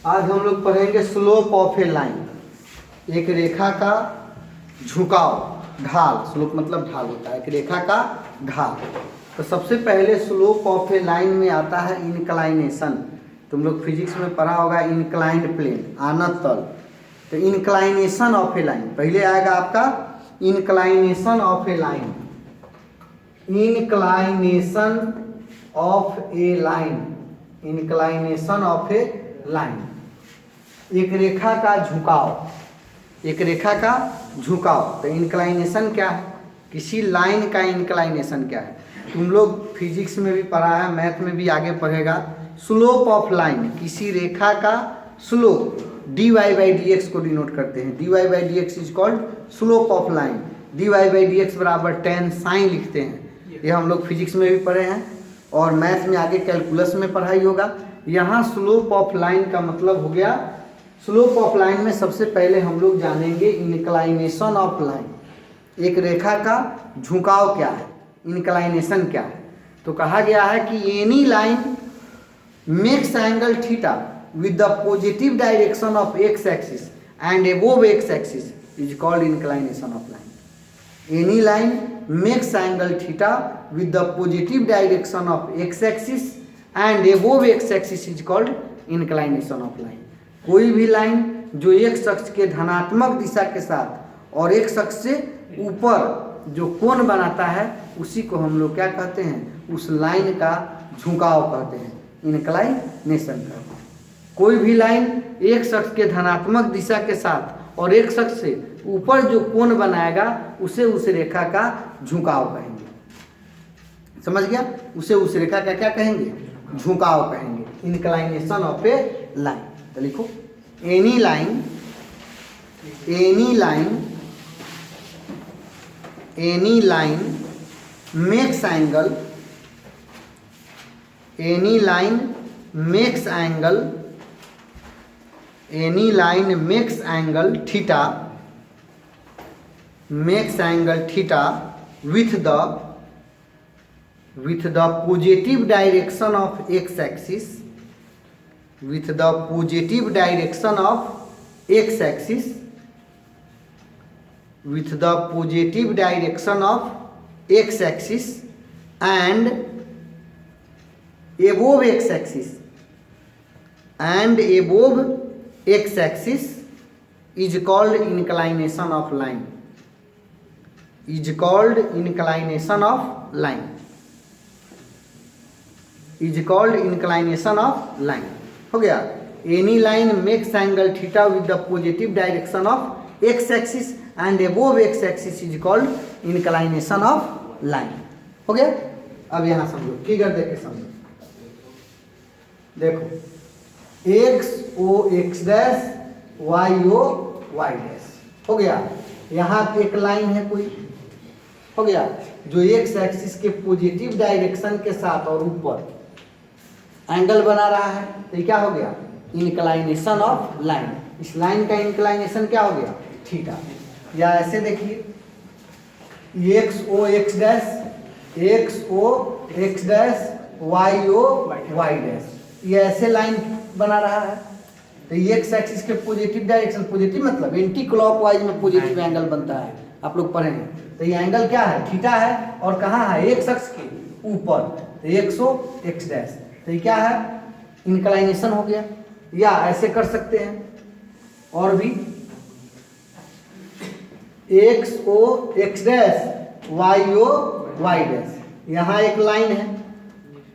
आज हम लोग पढ़ेंगे स्लोप ऑफ ए लाइन, एक रेखा का झुकाव, ढाल। स्लोप मतलब ढाल होता है, एक रेखा का ढाल। तो सबसे पहले स्लोप ऑफ ए लाइन में आता है इंक्लाइनेशन। तुम लोग फिजिक्स में पढ़ा होगा इंक्लाइंड प्लेन, आनत तल। तो इंक्लाइनेशन ऑफ ए लाइन पहले आएगा आपका inclination of A line, inclination of A line, inclination of A line, एक रेखा का झुकाव, एक रेखा का झुकाव। तो इंक्लाइनेशन क्या है? किसी लाइन का इंक्लाइनेशन क्या है? तुम लोग फिजिक्स में भी पढ़ा है, मैथ में भी आगे पढ़ेगा। स्लोप ऑफ लाइन, किसी रेखा का slope dy by D x को डिनोट करते हैं। dy by D x is called slope of line. dy by D x बराबर tan साइन लिखते हैं। ये हम लोग फिजिक्स में भी पढ़े हैं और मैथ में आगे कैलकुलस में पढ़ाई होगा। यहाँ स्लोप ऑफ लाइन का मतलब हो गया, स्लोप ऑफ लाइन में सबसे पहले हम लोग जानेंगे इंक्लाइनेशन ऑफ लाइन। एक रेखा का झुकाव क्या है, इंक्लाइनेशन क्या है? तो कहा गया है कि any line makes angle theta with the positive direction of x axis and above x axis is called inclination of line. Any line makes angle theta with the positive direction of x axis and above x axis is called inclination of line. कोई भी line जो एक अक्ष के धनात्मक दिशा के साथ और एक अक्ष से ऊपर जो कोण बनाता है उसी को हम लोग क्या कहते हैं? उस लाइन का झुकाव कहते हैं, इंक्लाइनेशन कहते हैं। कोई भी लाइन एक अक्ष के धनात्मक दिशा के साथ और एक अक्ष से ऊपर जो कोण बनाएगा उसे उस रेखा का झुकाव कहेंगे। समझ गया? उसे उस रेखा का क्या कहेंगे? झुकाव कहेंगे, इंक्लाइनेशन ऑफ ए लाइन। तो लिखो any line, any line, any line makes angle, any line makes angle, any line makes angle theta, makes angle theta with the positive direction of x axis, with the positive direction of x axis, with the positive direction of x axis and above x axis, and above x axis is called inclination of line, is called inclination of line, is called inclination of line। हो गया? any line makes angle theta with the positive direction of x axis and above x axis is called inclination of line। हो गया? अब यहाँ समझो, figure देख के समझो। देखो X O X dash, Y O Y dash. हो गया? यहाँ एक लाइन है कोई, हो गया, जो एक्स एक्सिस के पॉजिटिव डायरेक्शन के साथ और ऊपर एंगल बना रहा है। तो क्या हो गया? Inclination of line. इस लाइन का इंक्लाइनेशन क्या हो गया? थीटा। या ऐसे देखिए X O X dash, X O X dash, Y O Y dash. ये ऐसे लाइन बना रहा है। तो एक्स एक्सिस के पॉजिटिव डायरेक्शन, पॉजिटिव मतलब एंटी क्लॉकवाइज में पॉजिटिव एंगल बनता है, आप लोग पढ़ेंगे। तो ये एंगल क्या है? थीटा है। और कहाँ है? एक्स अक्ष के ऊपर। तो एक्स ओ एक्स डैश। तो ये क्या है? इंक्लाइनेशन हो गया। या ऐसे कर सकते हैं और भी, X O X dash, Y O Y dash. यहाँ एक लाइन है,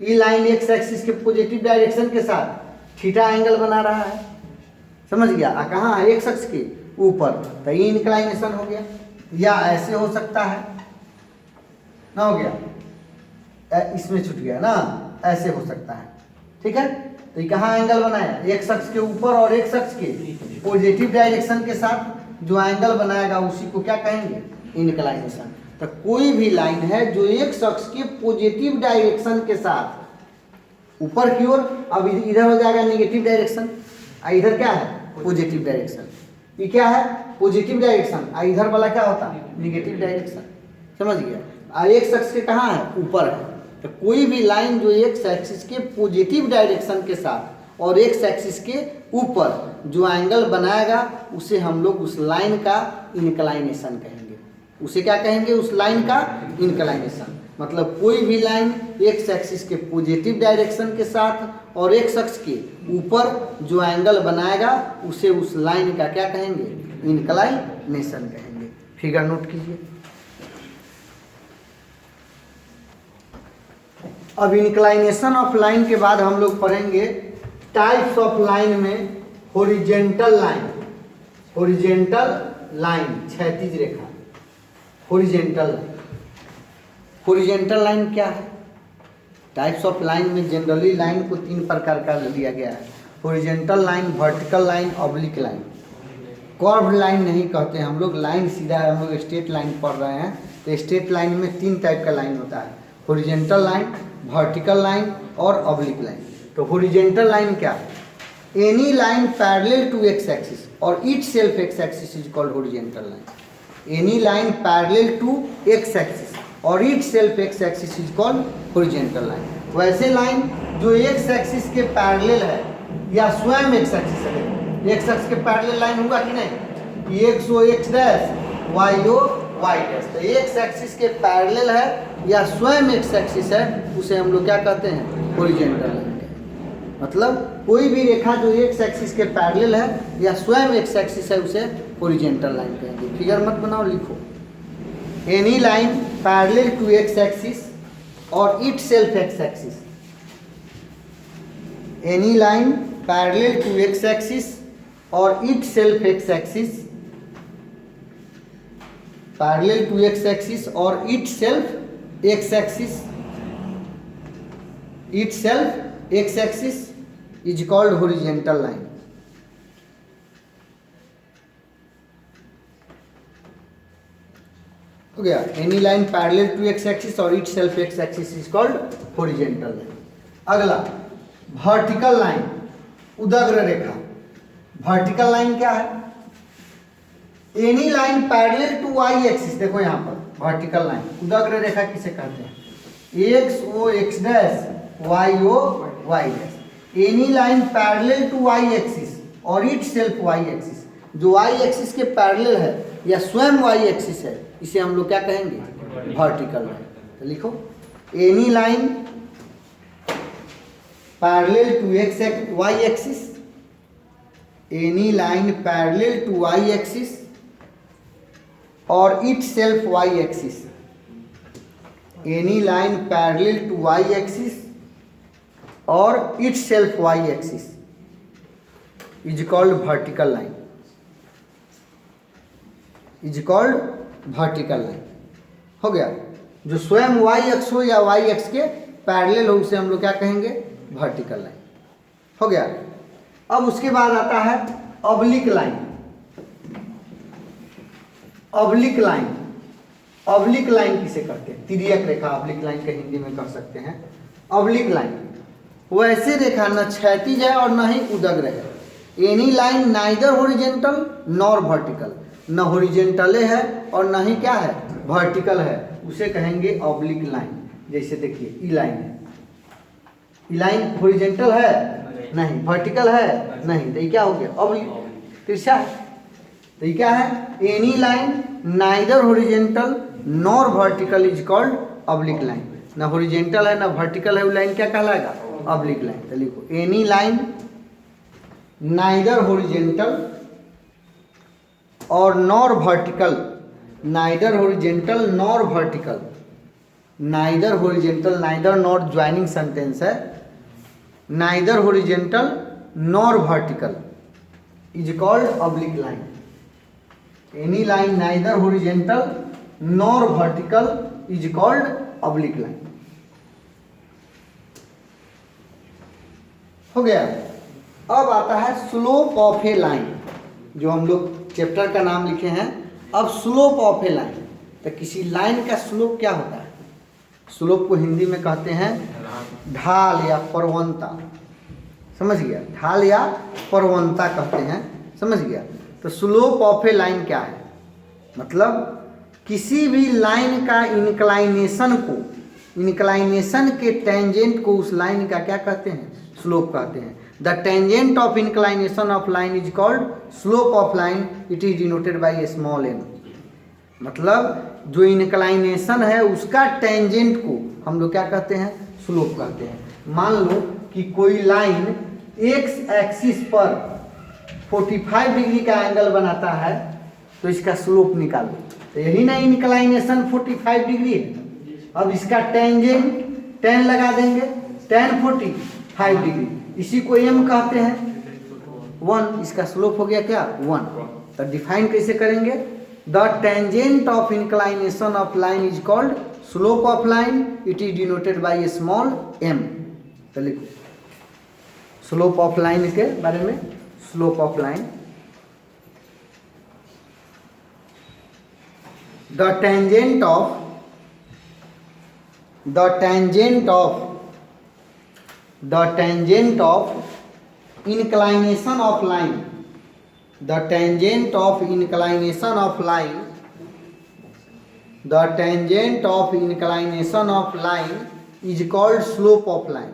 ये लाइन एक्स एक्सिस के पॉजिटिव डायरेक्शन के साथ थीटा एंगल बना रहा है। समझ गया? कहाँ है? एक्स अक्ष के ऊपर। तो ये इंक्लाइनेशन हो गया। या ऐसे हो सकता है ना, हो गया, इसमें छूट गया ना, ऐसे हो सकता है। ठीक है? तो ये कहाँ एंगल बनाया? एक्स अक्ष के ऊपर और एक्स अक्ष के पॉजिटिव डायरेक्शन के साथ जो एंगल बनाएगा उसी को क्या कहेंगे? इंक्लाइनेशन। तो कोई भी लाइन है जो एक्स अक्ष के पॉजिटिव डायरेक्शन के साथ ऊपर की ओर, अब इधर हो जाएगा नेगेटिव डायरेक्शन, इधर क्या है? Positive direction. ये क्या है? Positive direction. इधर वाला क्या होता है? Negative direction. समझ गया? एक्स अक्ष के कहाँ है? ऊपर है। तो कोई भी लाइन जो एक्स एक्सिस के पॉजिटिव डायरेक्शन के साथ और एक्स एक्सिस के ऊपर जो एंगल बनाएगा उसे हम लोग उस लाइन का इंक्लाइनेशन कहेंगे। उसे क्या कहेंगे? उस लाइन का इंक्लाइनेशन। मतलब कोई भी लाइन एक्स एक्सिस के पॉजिटिव डायरेक्शन के साथ और एक्स अक्ष के ऊपर जो एंगल बनाएगा उसे उस लाइन का क्या कहेंगे? इंक्लाइनेशन कहेंगे। फिगर नोट कीजिए। अब इंक्लाइनेशन ऑफ लाइन के बाद हम लोग पढ़ेंगे टाइप्स ऑफ लाइन में हॉरिजेंटल लाइन। हॉरिजेंटल लाइन क्षैतिज रेखा, हॉरिजेंटल लाइन। हॉरिजेंटल लाइन क्या है? टाइप्स ऑफ लाइन में जनरली लाइन को 3 प्रकार का लिया गया है। Horizontal line, vertical line, oblique line. Curve line नहीं कहते हैं हम लोग, लाइन सीधा है। हम लोग स्ट्रेट लाइन पढ़ रहे हैं तो स्ट्रेट लाइन में 3 टाइप का लाइन होता है, हॉरिजेंटल लाइन, वर्टिकल लाइन और ऑब्लिक लाइन। तो हॉरिजेंटल लाइन क्या है? Any line parallel to X axis और itself X axis is called horizontal line. Any line parallel to X axis और itself X axis is called horizontal line. वैसे line जो X axis के parallel है या स्वयं एक्स एक्सिस है। X axis के पैरेलल लाइन होगा कि नहीं? X O X dash, Y O Y dash. तो एक्स एक्सिस के पैरेलल है या स्वयं एक्स एक्सिस है उसे हम लोग क्या कहते हैं? Horizontal line. मतलब कोई भी रेखा जो एक्स एक्सिस के पैरेलल है या स्वयं एक्स एक्सिस है उसे हॉरिजेंटल लाइन कहेंगे। फिगर मत बनाओ, लिखो। Any line parallel to X axis और itself X axis. Any line parallel to X axis और itself X axis. Parallel to X axis और itself X axis. Itself X axis is called horizontal line. हो गया। Any line parallel to X axis और itself X axis is called horizontal line. अगला vertical line, उदग्र रेखा। Vertical line क्या है? Any line parallel to Y axis. देखो यहाँ पर वर्टिकल लाइन, उदग्र रेखा किसे कहते हैं? X O X dash, Y O Y dash. Any line parallel to Y axis और इटसेल्फ वाई एक्सिस। जो वाई एक्सिस के पैरेलल है या स्वयं वाई एक्सिस है इसे हम लोग क्या कहेंगे? Vertical line. तो लिखो, any line parallel to X Y axis. Any line parallel to Y axis और itself Y axis. Any line parallel to Y axis और itself Y axis is called vertical line. Is called vertical line. हो गया। जो स्वयं Y अक्ष हो या Y अक्ष के पैरेलल हो उसे हम लोग क्या कहेंगे? Vertical line. हो गया। अब उसके बाद आता है oblique line. Oblique line, oblique line किसे कहते हैं? तिर्यक रेखा ऑब्लिक लाइन का हिंदी में कह सकते हैं। ऑब्लिक लाइन वैसे रेखा न क्षैतिज है और न ही उदग्र है। Any line neither horizontal nor vertical, न हॉरिजेंटल है और न ही क्या है? वर्टिकल है, उसे कहेंगे ऑब्लिक लाइन। जैसे देखिए ई लाइन है, ई लाइन हॉरिजेंटल है नहीं, वर्टिकल है नहीं, तो ये क्या हो गया? ऑब्लिक, तिरछा है। तो ये क्या है? Any line neither horizontal nor vertical is called oblique line. ना हॉरिजेंटल है ना वर्टिकल है, वो लाइन क्या कहलाएगा? Oblique line. तो लिखो, एनी लाइन नाइदर हॉरिजेंटल और nor vertical, neither horizontal nor vertical, neither horizontal, neither nor joining sentence है। Neither horizontal nor vertical is called oblique line. Any line neither horizontal nor vertical is called oblique line. हो गया। अब आता है slope of A line, जो हम लोग chapter का नाम लिखे हैं। अब स्लोप ऑफ ए लाइन, तो किसी लाइन का स्लोप क्या होता है? स्लोप को हिंदी में कहते हैं ढाल या परवनता। समझ गया? ढाल या परवनता कहते हैं। समझ गया? तो स्लोप ऑफ ए लाइन क्या है? मतलब किसी भी लाइन का इंक्लाइनेशन को, इंक्लाइनेशन के टेंजेंट को उस लाइन का क्या कहते हैं? स्लोप कहते हैं। The tangent of inclination of line is called slope of line, it is denoted by a small m. मतलब जो इंक्लाइनेशन है उसका टेंजेंट को हम लोग क्या कहते हैं, स्लोप कहते हैं। मान लो कि कोई लाइन एक्स एक्सिस पर 45 डिग्री का एंगल बनाता है तो इसका स्लोप निकालो, तो यही ना इंक्लाइनेशन 45 डिग्री है। अब इसका टेंजेंट 10 लगा देंगे, 10 45 डिग्री, इसी को एम कहते हैं 1, इसका स्लोप हो गया क्या 1। तो डिफाइन कैसे करेंगे, the tangent of inclination of line is called slope of line, it is denoted by a small m. तो लिखो स्लोप ऑफ लाइन के बारे में, slope of line, the tangent of inclination of line, the tangent of inclination of line, the tangent of inclination of line is called slope of line.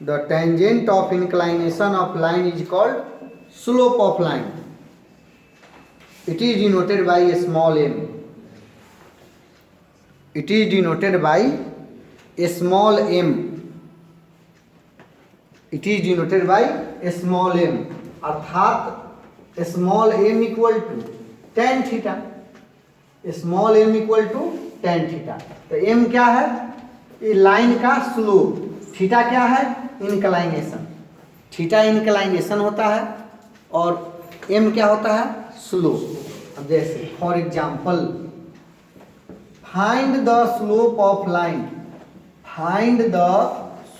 The tangent of inclination of line is called slope of line. It is denoted by a small m. It is denoted by a small m. It is denoted by a small m, अर्थात small m equal to tan theta, small m equal to tan theta. तो m क्या है, ये line का slope, theta क्या है inclination, theta inclination होता है और m क्या होता है स्लोप। अब जैसे for example find the slope of line, find the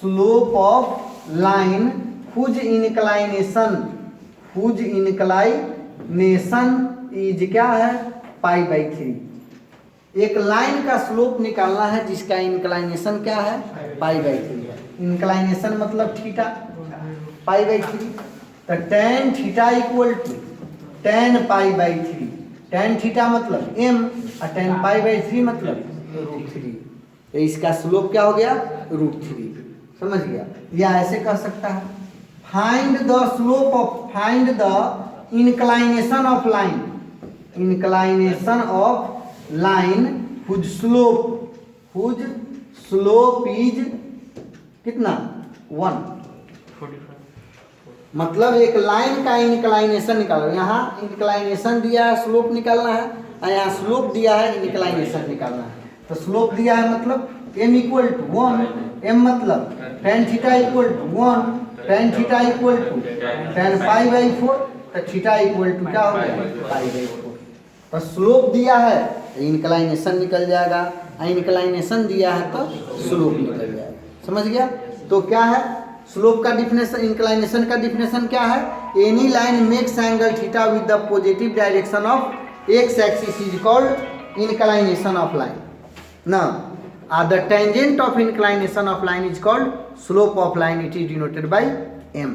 slope of line whose inclination is क्या है π/3। एक लाइन का स्लोप निकालना है जिसका इंक्लाइनेशन क्या है π/3 है। इंक्लाइनेशन मतलब थीटा, π/3। तो tan theta equal to tan π/3, tan theta मतलब m और tan π/3 मतलब √3। तो इसका स्लोप क्या हो गया √3, समझ गया। या ऐसे कह सकता है find the slope of, find the inclination of line, inclination of line whose slope is कितना 1। मतलब एक लाइन का इंक्लाइनेशन निकालो, यहाँ इंक्लाइनेशन दिया है स्लोप निकालना है, और यहाँ स्लोप दिया है इंक्लाइनेशन निकालना है। तो स्लोप दिया है मतलब m इक्वल टू 1, m मतलब tan theta equal to 1, tan theta equal to tan π/4, तो थीटा इक्वल टू क्या हो गया π/4। तो स्लोप दिया है तो इंक्लाइनेशन निकल जाएगा, इंक्लाइनेशन दिया है तो स्लोप निकल जाएगा, समझ गया। तो क्या है स्लोप का डिफिनेशन, इंक्लाइनेशन का डिफिनेशन क्या है, any line makes angle theta with the positive direction of x axis is called inclination of line. Now, the tangent of inclination of line is called slope of line. It is denoted by m.